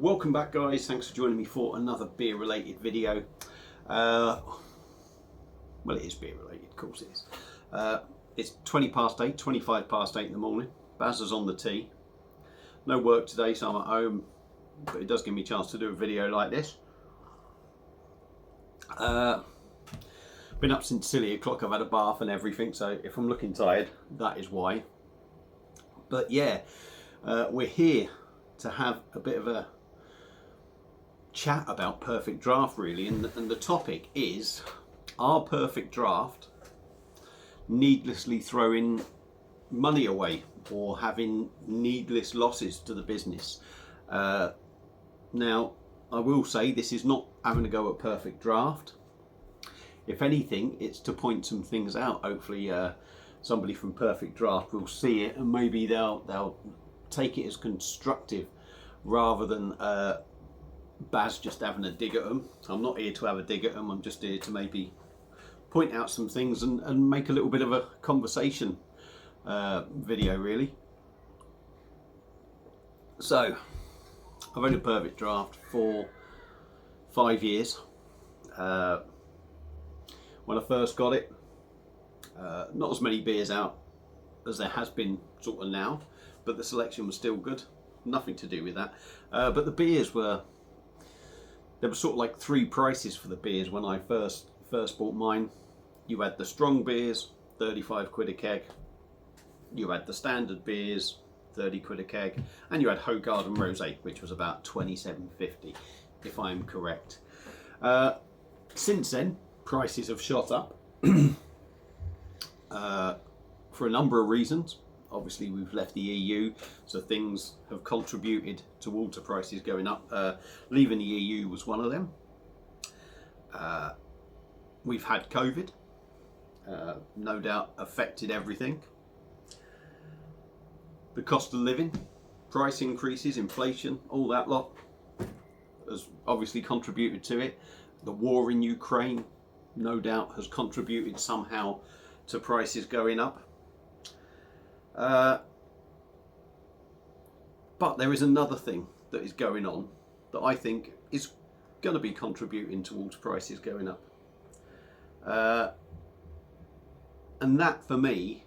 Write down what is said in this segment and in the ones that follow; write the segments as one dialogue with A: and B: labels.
A: Welcome back, guys. Thanks for joining me for another beer related video. Well, it is beer related, of course it is. It's 20 past 8, 25 past 8 in the morning. Baz is on the tee. No work today, so I'm at home, but it does give me a chance to do a video like this. Been up since silly o'clock. I've had a bath and everything, so if I'm looking tired, that is why. But yeah, we're here to have a bit of a chat about perfect draft, really, and the topic is, are perfect draft needlessly throwing money away or having needless losses to the business? Now, I will say this is not having a go at perfect draft. If anything, it's to point some things out. Hopefully somebody from perfect draft will see it and maybe they'll take it as constructive rather than Baz just having a dig at them. I'm not here to have a dig at them, I'm just here to maybe point out some things and make a little bit of a conversation video, really. So, I've owned a perfect draft for 5 years. When I first got it, not as many beers out as there has been sort of now, but the selection was still good. Nothing to do with that. But the beers were, there were sort of like three prices for the beers when I first bought mine. You had the strong beers, 35 quid a keg. You had the standard beers, 30 quid a keg, and you had Hogarden Rosé, which was about 27.50, if I'm correct. Since then, prices have shot up for a number of reasons. Obviously, we've left the EU, so things have contributed towards the prices going up. Leaving the EU was one of them. We've had COVID, no doubt affected everything. The cost of living, price increases, inflation, all that lot has obviously contributed to it. The war in Ukraine, no doubt, has contributed somehow to prices going up. But there is another thing that is going on that I think is going to be contributing towards prices going up. And that, for me,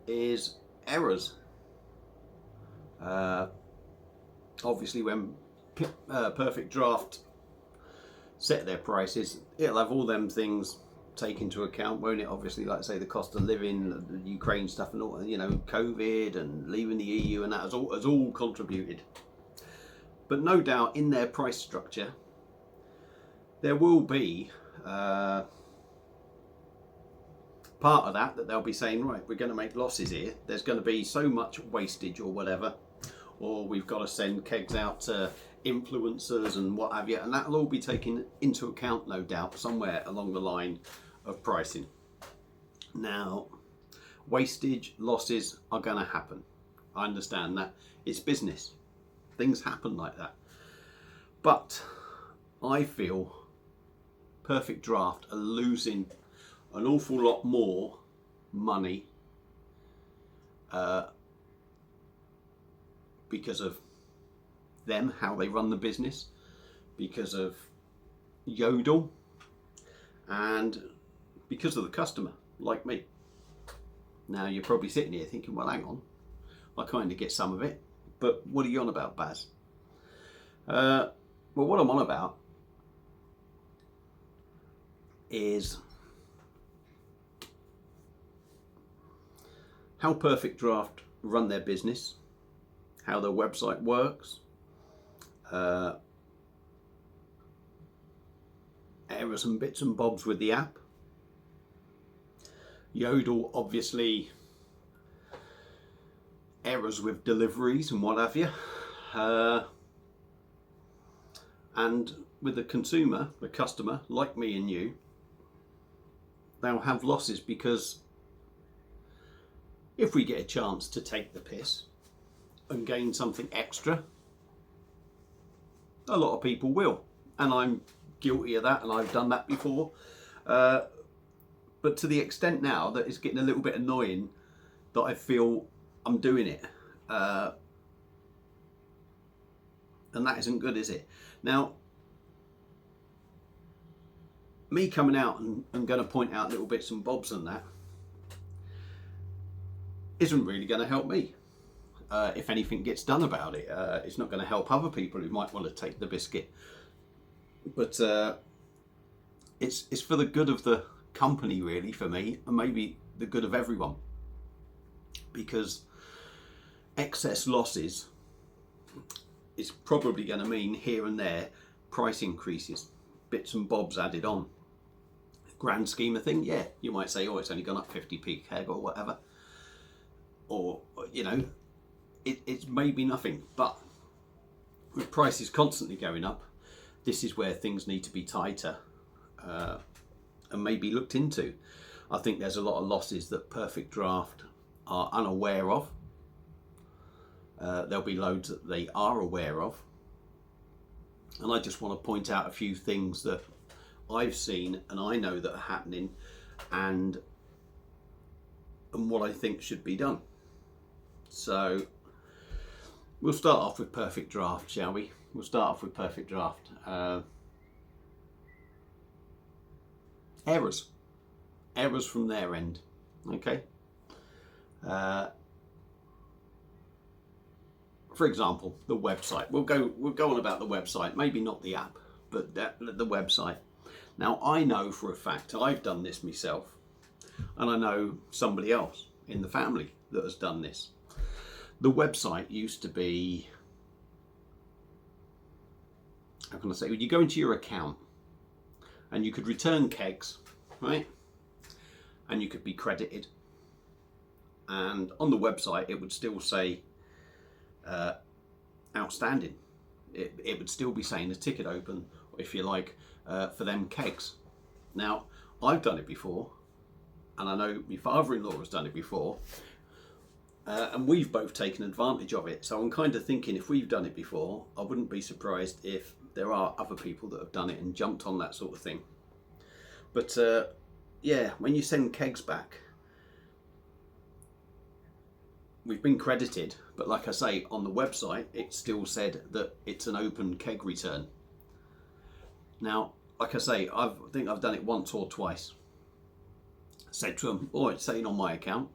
A: is errors. Obviously, when Perfect Draft set their prices, it'll have all them things take into account, won't it? Obviously, like I say, the cost of living, the Ukraine stuff, and all, you know, COVID and leaving the EU, and that has all contributed. But no doubt, in their price structure, there will be part of that they'll be saying, right, we're going to make losses here. There's going to be so much wastage or whatever, or we've got to send kegs out to influencers and what have you, and that'll all be taken into account, no doubt, somewhere along the line of pricing. Now, wastage, losses are going to happen. I understand that. It's business. Things happen like that. But I feel Perfect Draft are losing an awful lot more money because of them, how they run the business, because of Yodel, and because of the customer, like me. Now, you're probably sitting here thinking, well, hang on, I kind of get some of it, but what are you on about, Baz? Well, what I'm on about is how Perfect Draft run their business, how their website works, errors and bits and bobs with the app. Yodel, obviously, errors with deliveries and what have you. And with the consumer, the customer, like me and you, they'll have losses because if we get a chance to take the piss and gain something extra, a lot of people will, and I'm guilty of that, and I've done that before, but to the extent now that it's getting a little bit annoying that I feel I'm doing it. and that isn't good, is it? Now, me coming out and going to point out little bits and bobs and that isn't really going to help me. If anything gets done about it, it's not going to help other people who might want to take the biscuit. But it's for the good of the company, really, for me, and maybe the good of everyone. Because excess losses is probably going to mean here and there price increases, bits and bobs added on. Grand scheme of thing, yeah, you might say, oh, it's only gone up 50p keg or whatever, or you know, it's maybe nothing. But with prices constantly going up, this is where things need to be tighter and maybe looked into. I think there's a lot of losses that Perfect Draft are unaware of. There'll be loads that they are aware of, and I just want to point out a few things that I've seen and I know that are happening, and what I think should be done. So we'll start off with Perfect Draft, shall we? We'll start off with Perfect Draft. Errors from their end. Okay. For example, the website. We'll go on about the website. Maybe not the app, but the website. Now, I know for a fact, I've done this myself, and I know somebody else in the family that has done this. The website used to be, how can I say, you go into your account and you could return kegs, right? And you could be credited. And on the website, it would still say outstanding. It would still be saying a ticket open, if you like, for them kegs. Now, I've done it before, and I know my father-in-law has done it before, and we've both taken advantage of it. So I'm kind of thinking, if we've done it before, I wouldn't be surprised if there are other people that have done it and jumped on that sort of thing. But yeah, when you send kegs back, we've been credited, but like I say, on the website, it still said that it's an open keg return. Now, like I say, I think I've done it once or twice. Said to them, oh, it's saying on my account,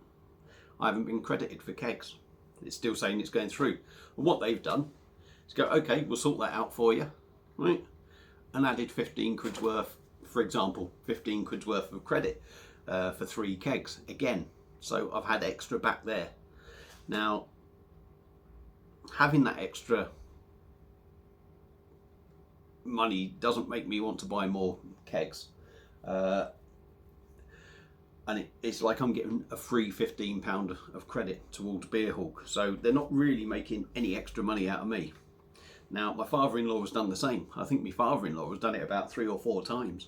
A: I haven't been credited for kegs. It's still saying it's going through. And what they've done is go, okay, we'll sort that out for you, right? And added 15 quid's worth, for example, 15 quid's worth of credit for 3 kegs again. So I've had extra back there. Now, having that extra money doesn't make me want to buy more kegs. And it's like I'm getting a free £15 of credit towards Beerhawk. So they're not really making any extra money out of me. Now, my father-in-law has done the same. I think my father-in-law has done it about 3 or 4 times.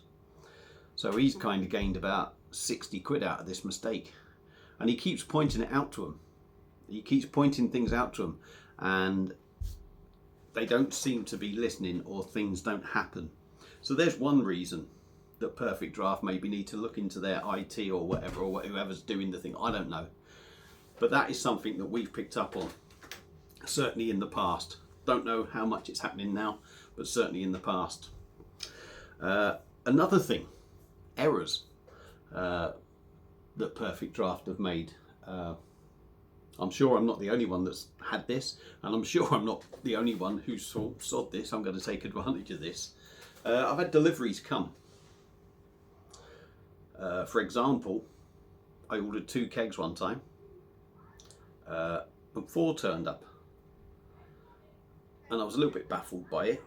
A: So he's kind of gained about 60 quid out of this mistake. And he keeps pointing it out to them. He keeps pointing things out to them, and they don't seem to be listening, or things don't happen. So there's one reason that Perfect Draft maybe need to look into their IT or whatever, or whoever's doing the thing. I don't know. But that is something that we've picked up on, certainly in the past. Don't know how much it's happening now, but certainly in the past. Another thing, errors that Perfect Draft have made. I'm sure I'm not the only one that's had this, and I'm sure I'm not the only one who's sod this. I'm going to take advantage of this. I've had deliveries come. For example, I ordered 2 kegs one time, and 4 turned up, and I was a little bit baffled by it.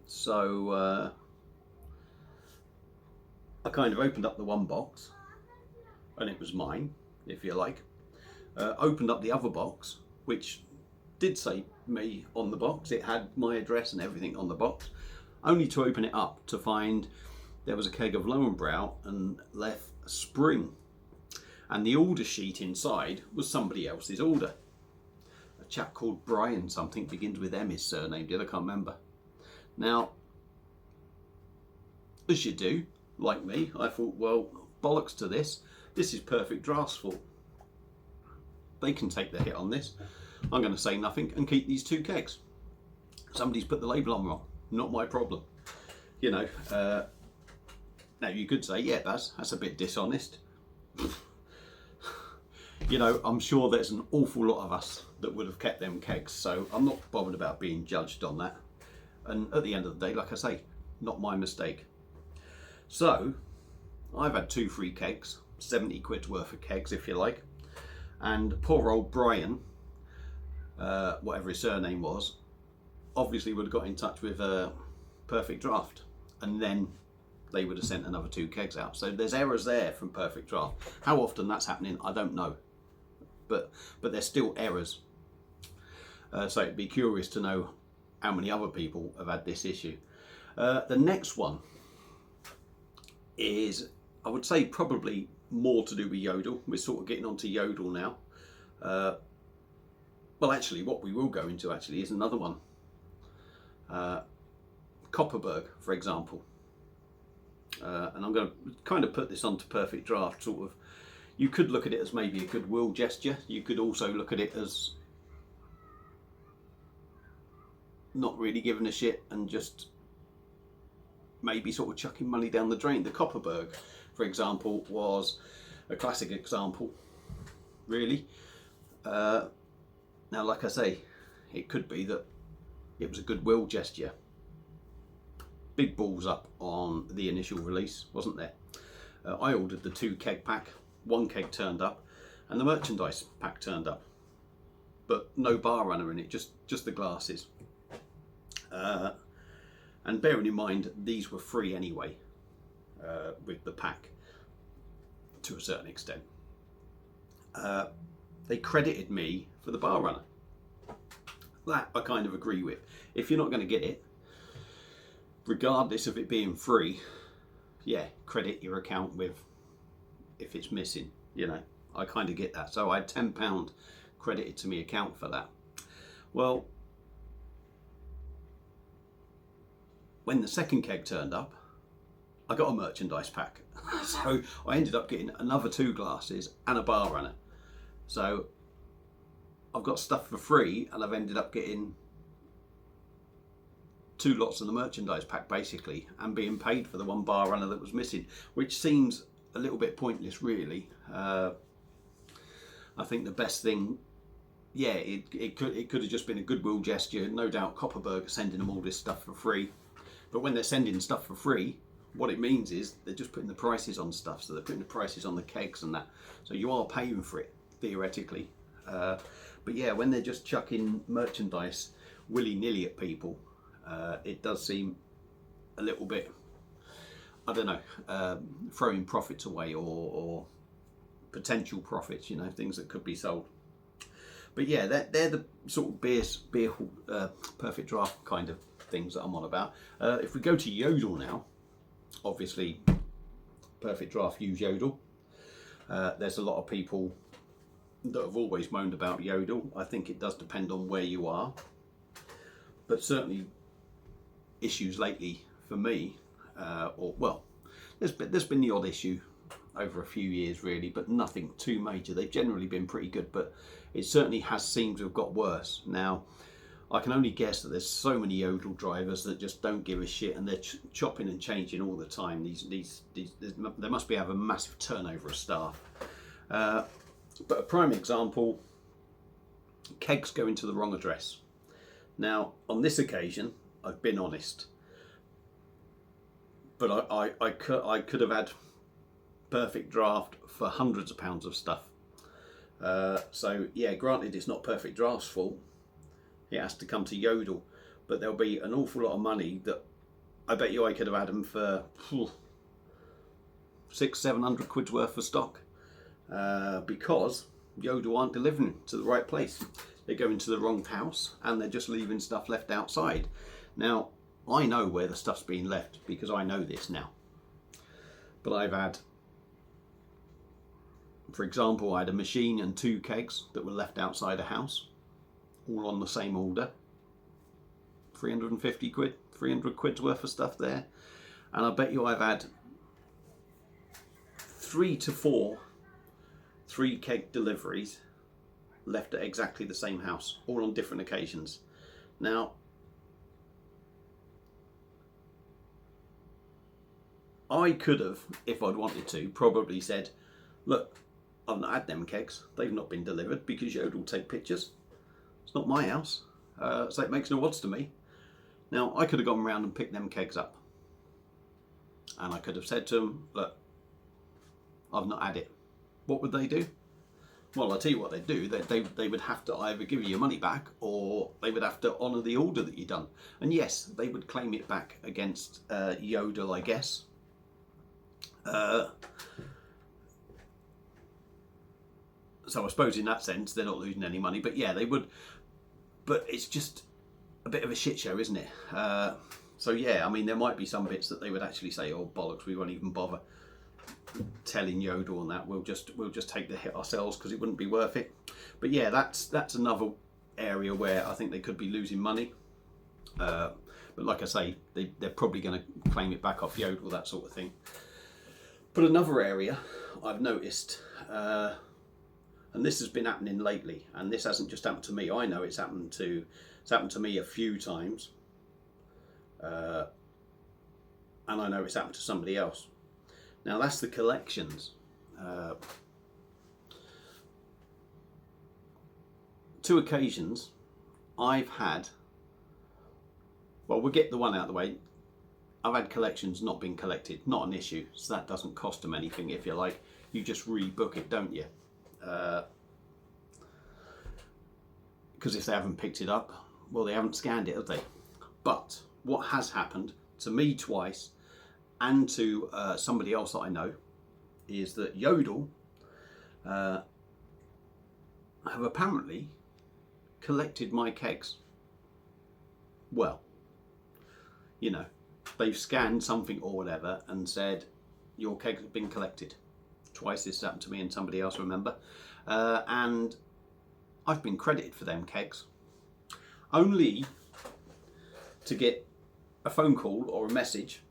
A: So I kind of opened up the one box, and it was mine, if you like. Opened up the other box, which did say me on the box. It had my address and everything on the box, only to open it up to find there was a keg of Lowenbrow and left Spring, and the order sheet inside was somebody else's order. A chap called Brian something, begins with M, his surname did, I can't remember. Now, as you do, like me, I thought, well, bollocks to this. This is Perfect Draft's fault. They can take the hit on this. I'm going to say nothing and keep these 2 kegs. Somebody's put the label on wrong. Not my problem. You know, now you could say, yeah, that's a bit dishonest. You know, I'm sure there's an awful lot of us that would have kept them kegs, so I'm not bothered about being judged on that. And at the end of the day, like I say, not my mistake. So I've had 2 free kegs, 70 quid worth of kegs if you like, and poor old Brian, whatever his surname was, obviously would have got in touch with Perfect Draft, and then they would have sent another 2 kegs out. So there's errors there from Perfect Draft. How often that's happening, I don't know, but there's still errors. So it'd be curious to know how many other people have had this issue. The next one is, I would say, probably more to do with Yodel. We're sort of getting onto Yodel now. Well, actually, what we will go into actually is another one. Copperberg, for example. And I'm going to kind of put this onto Perfect Draft, sort of. You could look at it as maybe a goodwill gesture. You could also look at it as not really giving a shit and just maybe sort of chucking money down the drain. The Copperberg, for example, was a classic example, really. Now, like I say, it could be that it was a goodwill gesture. Big balls up on the initial release, wasn't there? I ordered the 2 keg pack, 1 keg turned up, and the merchandise pack turned up, but no bar runner in it, just the glasses. And bearing in mind, these were free anyway, with the pack, to a certain extent. They credited me for the bar runner. That I kind of agree with. If you're not going to get it, regardless of it being free, yeah, credit your account with if it's missing, you know. I kind of get that. So I had £10 credited to my account for that. Well, when the second keg turned up, I got a merchandise pack. So I ended up getting another 2 glasses and a bar runner. So I've got stuff for free, and I've ended up getting 2 lots of the merchandise pack basically, and being paid for the 1 bar runner that was missing, which seems a little bit pointless really. I think the best thing, yeah, it could have just been a goodwill gesture. No doubt Copperberg are sending them all this stuff for free, but when they're sending stuff for free, what it means is they're just putting the prices on stuff. So they're putting the prices on the kegs and that, so you are paying for it theoretically. But yeah, when they're just chucking merchandise willy-nilly at people, it does seem a little bit, I don't know, throwing profits away, or potential profits, you know, things that could be sold. But yeah, they're the sort of beer Perfect Draft kind of things that I'm on about. If we go to Yodel now, obviously Perfect Draft use Yodel. There's a lot of people that have always moaned about Yodel. I think it does depend on where you are, but certainly issues lately for me, or well, there's been the odd issue over a few years really, but nothing too major. They've generally been pretty good, but it certainly has seemed to have got worse. Now I can only guess that there's so many Yodel drivers that just don't give a shit, and they're chopping and changing all the time. They must have a massive turnover of staff. But a prime example, kegs going to the wrong address. Now on this occasion I've been honest, but I could have had Perfect Draft for hundreds of pounds of stuff. So yeah, granted it's not Perfect Draft's fault, it has to come to Yodel, but there'll be an awful lot of money that I bet you I could have had them for 600-700 quid's worth of stock, because Yodel aren't delivering to the right place. They're going to the wrong house and they're just leaving stuff left outside. Now I know where the stuff's been left because I know this now, but I've had, for example, I had a machine and 2 kegs that were left outside a house, all on the same order. 350 quid, 300 quid's worth of stuff there. And I bet you I've had 3 to 4 3 keg deliveries left at exactly the same house, all on different occasions. Now, I could have, if I'd wanted to, probably said, look, I've not had them kegs. They've not been delivered because Yodel take pictures. It's not my house, so it makes no odds to me. Now, I could have gone around and picked them kegs up. And I could have said to them, look, I've not had it. What would they do? Well, I'll tell you what they'd do. They would have to either give you your money back, or they would have to honour the order that you've done. And yes, they would claim it back against Yodel, I guess. So I suppose in that sense they're not losing any money, but yeah, they would. But it's just a bit of a shit show, isn't it? So yeah, I mean, there might be some bits that they would actually say, "Oh bollocks, we won't even bother telling Yodel on that. We'll just take the hit ourselves because it wouldn't be worth it." But yeah, that's another area where I think they could be losing money. But like I say, they're probably going to claim it back off Yodel, that sort of thing. But another area I've noticed, and this has been happening lately, and this hasn't just happened to me. I know it's happened to me a few times, and I know it's happened to somebody else. Now that's the collections. Two occasions I've had, well, we'll get the one out of the way. I've had collections not been collected, not an issue, so that doesn't cost them anything, if you like. You just rebook it, don't you? Because if they haven't picked it up, well, they haven't scanned it, have they? But what has happened to me twice, and to somebody else that I know, is that Yodel have apparently collected my kegs. Well, you know, they've scanned something or whatever and said, your kegs have been collected. Twice this happened to me and somebody else, remember? And I've been credited for them kegs, only to get a phone call or a message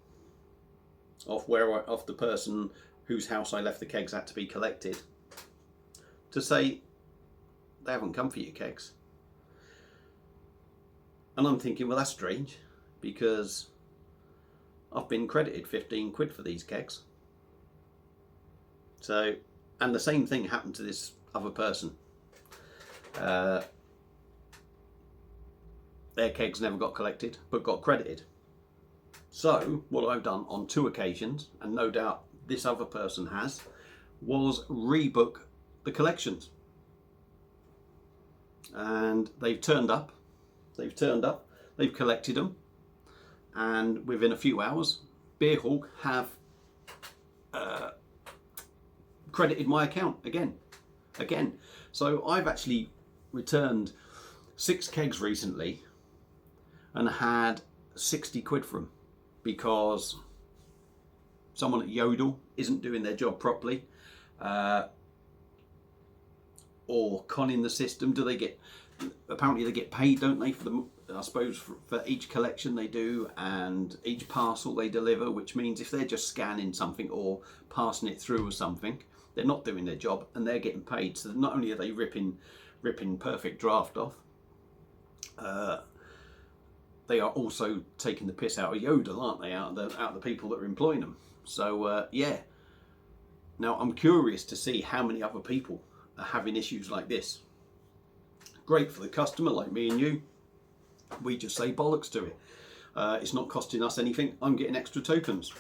A: off the person whose house I left the kegs at to be collected, to say they haven't come for your kegs. And I'm thinking, well, that's strange, because I've been credited 15 quid for these kegs. So, and the same thing happened to this other person. Their kegs never got collected, but got credited. So, what I've done on two occasions, and no doubt this other person has, was rebook the collections. And they've turned up, they've collected them, and within a few hours, Beerhawk have credited my account again. So I've actually returned 6 kegs recently and had 60 quid for them, because someone at Yodel isn't doing their job properly, or conning the system. Apparently they get paid, don't they, for them, I suppose, for each collection they do and each parcel they deliver, which means if they're just scanning something or passing it through or something, they're not doing their job and they're getting paid. So not only are they ripping Perfect Draft off, they are also taking the piss out of Yodel, aren't they, out of the people that are employing them. So yeah. Now I'm curious to see how many other people are having issues like this. Great for the customer, like me and you. We just say bollocks to it. It's not costing us anything. I'm getting extra tokens.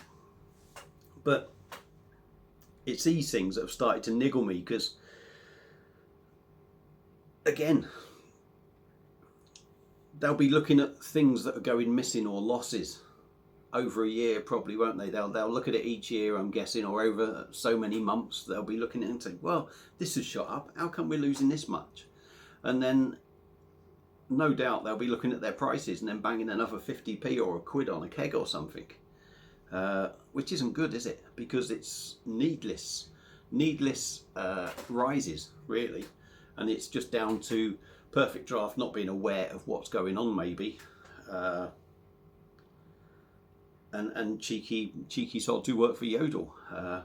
A: But it's these things that have started to niggle me, because, again, they'll be looking at things that are going missing or losses over a year, probably, won't they? They'll look at it each year, I'm guessing, or over so many months. They'll be looking at it and say, well, this has shot up. How come we're losing this much? And then no doubt they'll be looking at their prices and then banging another 50p or a quid on a keg or something, which isn't good, is it? Because it's needless rises, really, and it's just down to Perfect Draft not being aware of what's going on, maybe, and cheeky sods who work for Yodel. I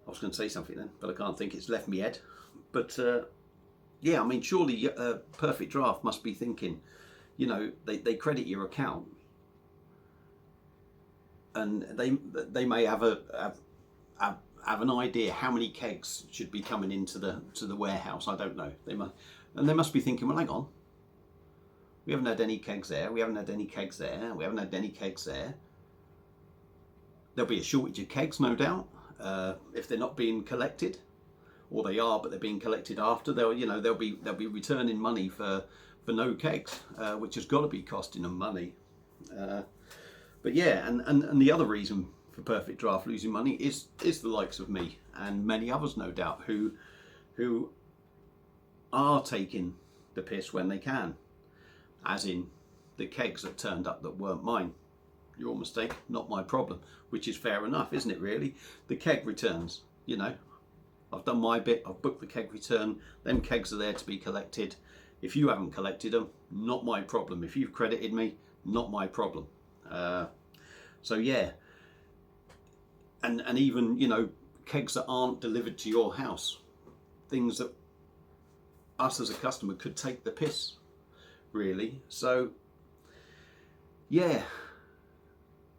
A: was going to say something then, but I can't think. It's left me head. But yeah, I mean, surely Perfect Draft must be thinking, you know, they credit your account, and they may have have an idea how many kegs should be coming into the warehouse. I don't know. They must be thinking, well, hang on, we haven't had any kegs there. We haven't had any kegs there. We haven't had any kegs there. There'll be a shortage of kegs, no doubt, if they're not being collected, or they are, but they're being collected after. They'll be returning money for no kegs, which has got to be costing them money. But yeah, and the other reason for Perfect Draft losing money is the likes of me and many others, no doubt, who are taking the piss when they can, as in the kegs that turned up that weren't mine. Your mistake, not my problem, which is fair enough, isn't it, really? The keg returns, I've done my bit, I've booked the keg return, them kegs are there to be collected. If you haven't collected them, not my problem. If you've credited me, not my problem. So yeah, and even, kegs that aren't delivered to your house, things that us as a customer could take the piss, really. So yeah,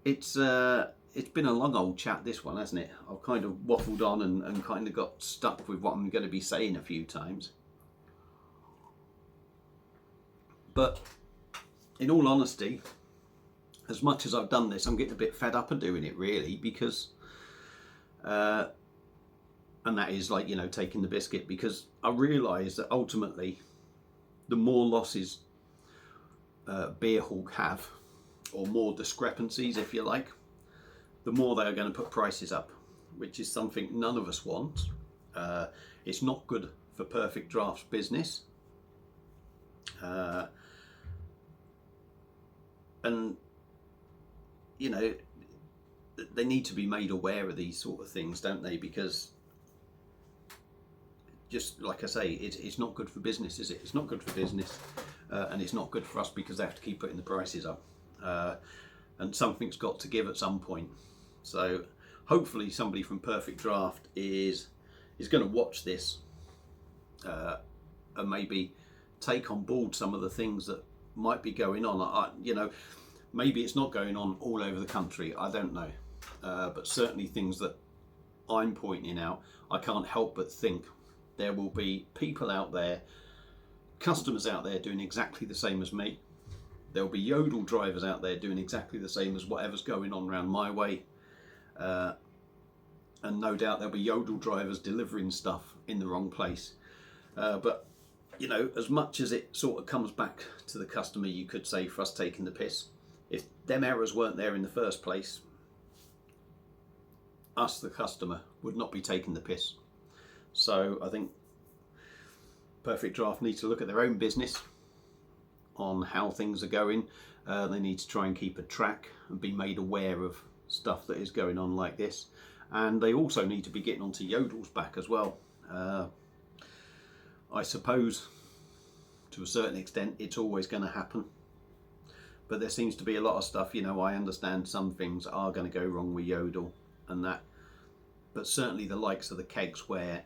A: it's been a long old chat, this one, hasn't it? I've kind of waffled on and kind of got stuck with what I'm going to be saying a few times. But in all honesty, as much as I've done this, I'm getting a bit fed up of doing it, really, because and that is like, taking the biscuit, because I realise that ultimately the more losses Beerhawk have, or more discrepancies, if you like, the more they are going to put prices up, which is something none of us want. It's not good for Perfect Draft's business. And they need to be made aware of these sort of things, don't they? Because, just like I say, it's not good for business, is it? It's not good for business, and it's not good for us, because they have to keep putting the prices up, and something's got to give at some point. So hopefully somebody from Perfect Draft is going to watch this, and maybe take on board some of the things that might be going on. Maybe it's not going on all over the country, I don't know, but certainly things that I'm pointing out, I can't help but think there will be people out there, customers out there, doing exactly the same as me. There'll be Yodel drivers out there doing exactly the same as whatever's going on around my way, and no doubt there'll be Yodel drivers delivering stuff in the wrong place. But as much as it sort of comes back to the customer, you could say, for us taking the piss, if them errors weren't there in the first place, us, the customer, would not be taking the piss. So I think Perfect Draft needs to look at their own business, on how things are going. They need to try and keep a track and be made aware of stuff that is going on like this. And they also need to be getting onto Yodel's back as well. I suppose to a certain extent it's always going to happen, but there seems to be a lot of stuff, I understand some things are going to go wrong with Yodel and that, but certainly the likes of the kegs, where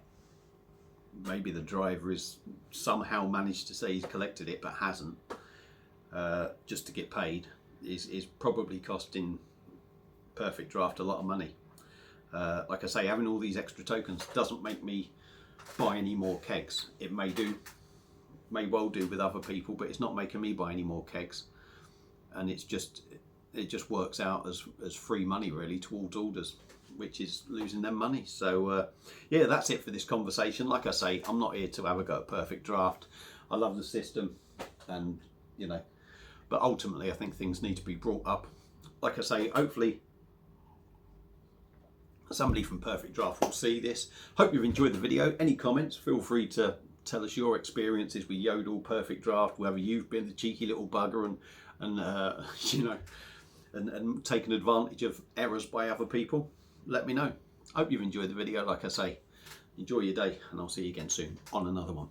A: maybe the driver is somehow managed to say he's collected it but hasn't, just to get paid, is probably costing Perfect Draft a lot of money. Like I say, having all these extra tokens doesn't make me buy any more kegs. It may well do with other people, but it's not making me buy any more kegs, and it just works out as free money, really, towards orders, which is losing them money. So yeah, that's it for this conversation. Like I say, I'm not here to have a go at Perfect Draft. I love the system, and but ultimately I think things need to be brought up. Like I say, hopefully somebody from Perfect Draft will see this. Hope you've enjoyed the video. Any comments, feel free to tell us your experiences with Yodel, Perfect Draft, whether you've been the cheeky little bugger and taken advantage of errors by other people. Let me know. Hope you've enjoyed the video. Like I say, enjoy your day, and I'll see you again soon on another one.